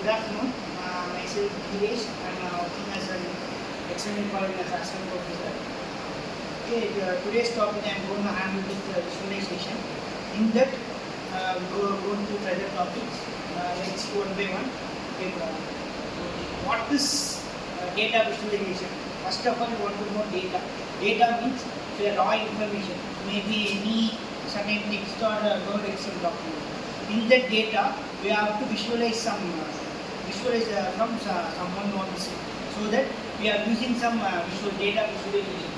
Good afternoon. Myself Giresh. I'm working as an external coordinator assistant professor. Okay, today's topic I'm going to handle with visualization. In that, go to further topics. Let's go one by one. Okay, what is data visualization? First of all, you want to know data. Data means the raw information, maybe any certain text or Word Excel document. In that data, we have to visualize from someone on the scene, so that we are using some data visualization.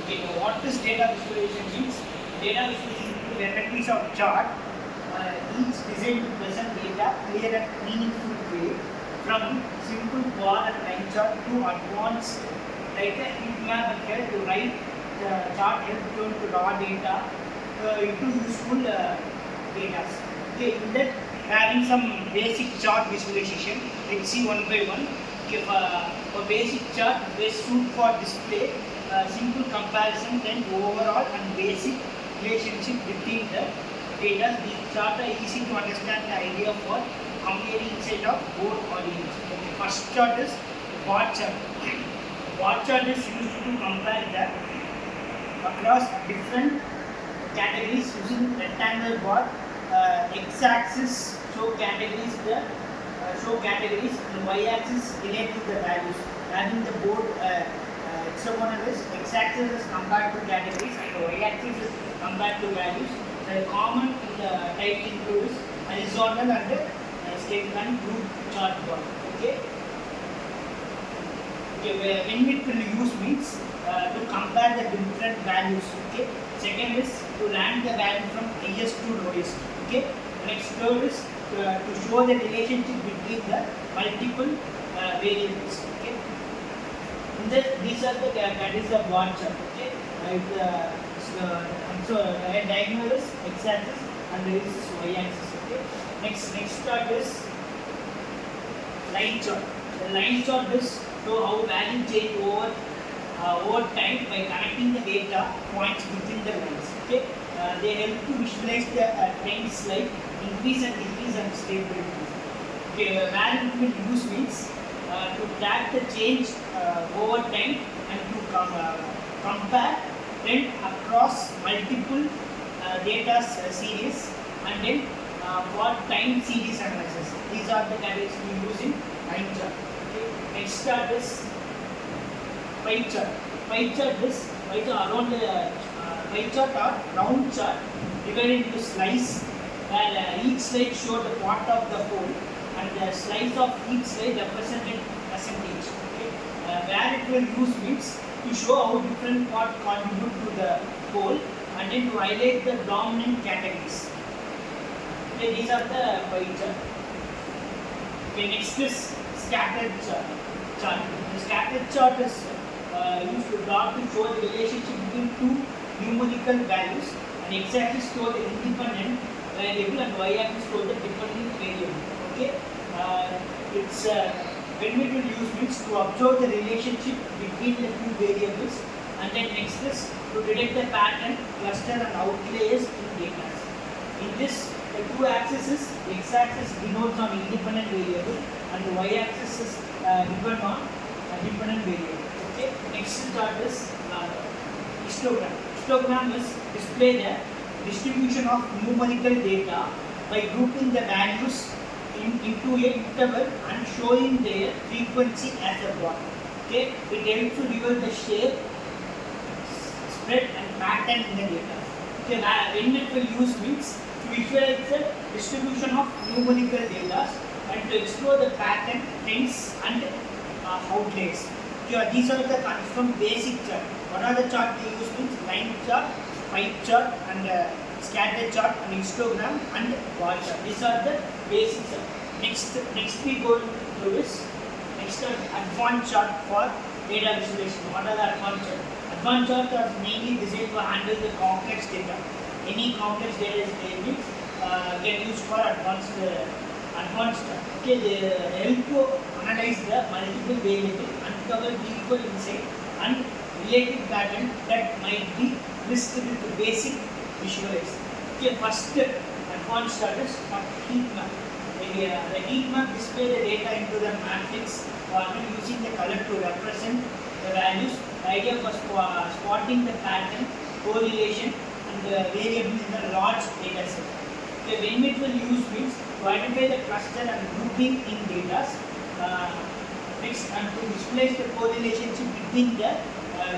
Okay, now what is data visualization means? Data visualization is a piece of chart, each designed to present data clear and meaningful way, from simple bar and line chart to advanced like a heat map and help to write the chart help to raw data into useful data. Okay, in that having some basic chart visualization, let's see one by one. Okay, for basic chart, best suit for display, simple comparison, then overall and basic relationship between the data. These chart are easy to understand the idea for comparing inside of both audience. Okay, first chart is bar chart. Bar chart is used to compare the across different categories using rectangle bar. X-axis show categories, and y-axis relate to the values. Having the board hexagonal is x-axis is compared to categories and the y-axis is compared to values. The common in the type includes horizontal and straight line group chart bar. Okay. Okay, when it will use means to compare the different values. Okay. Second is to rank the value from highest to lowest. Okay. Next third is to show the relationship between the multiple variables. Okay. These are that is the bar chart. Okay. Diagonal is x-axis and this is y-axis. Okay. Next chart is line chart. The line chart is show how value change over time by connecting the data points within the lines. Okay. They help to visualize the trends like increase and decrease and stability. Okay, where it will use means to track the change over time and to compare trend across multiple data series, and then for time series analysis. These are the categories we use in line chart. Okay. Next chart is pie chart. Pie chart around the pie chart or round chart divided into slice, where each slide showed the part of the whole and the slice of each slide represented percentage. Okay. Where it will use means to show how different parts contribute to the whole and then to highlight the dominant categories. Okay, these are the pie chart. Okay, next is scattered chart. The scattered chart is used to draw to show the relationship between two numerical values, and x-axis show the independent variable and y-axis show the dependent variable. Okay, it's when we will use means to observe the relationship between the two variables, and then next is to detect the pattern, cluster and outliers in data. In this, the two axes, the x-axis denotes on independent variable and the y-axis is depend on dependent variable. Okay, next chart is histogram. Histogram is display the distribution of numerical data by grouping the values into a interval and showing their frequency as a bar. Okay, it helps to reveal the shape, spread and pattern in the data. Okay, when it will use means to visualize the distribution of numerical data and to explore the pattern, trends and outliers. Okay, these are the from basic chart. What are the chart we use means line chart, pie chart and scatter chart and histogram and bar chart. These are the basic chart. Next we go to this advanced chart for data visualization. What are the advanced chart? Advanced chart are mainly designed to handle the complex data. Any complex data is get used for advanced chart. Okay, they help to analyze the multiple variables, uncover deeper insight and related pattern that might be missed with the basic visualization. Okay, first advanced chart is for heat map. the heat map display the data into the matrix format using the color to represent the values. The idea for spotting the pattern, correlation, and the variable in the large data set. Okay, when it will use means to identify the cluster and grouping in data. Next, and to display the correlationship between the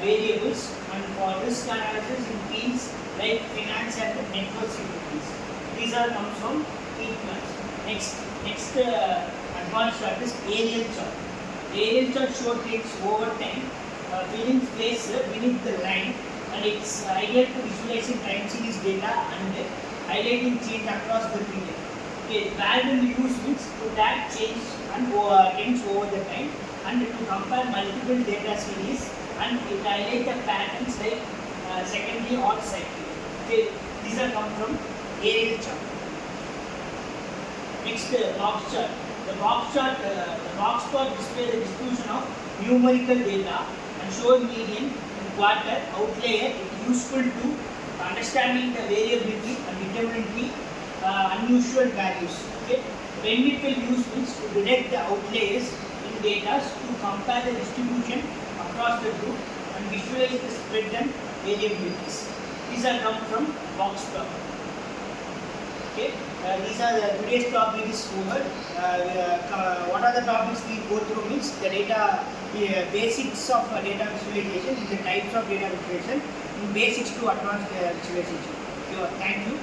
variables, and for risk analysis in fields like finance and network securities. These are comes from heat maps. Next advanced chart is aerial chart. Aerial chart shows trends over time, filling space beneath the line, and it's ideal to visualizing time series data and highlighting change across the period. Okay, where will use means to track change and trends over the time, and to compare multiple data series, and it highlight the patterns like secondary or cyclic. Okay, these are come from aerial chart. Next, box chart. The box chart display the distribution of numerical data and show median and quarter outlier. It is useful to understanding the variability and determining unusual values. Okay, when it will use means to detect the outliers in data to compare the distribution across the group and visualize the spread and variabilities. These are come from box plot. Okay, these are the today's topic is over. What are the topics we go through means the data, basics of data visualization, the types of data visualization, basics to advanced visualization. So, thank you.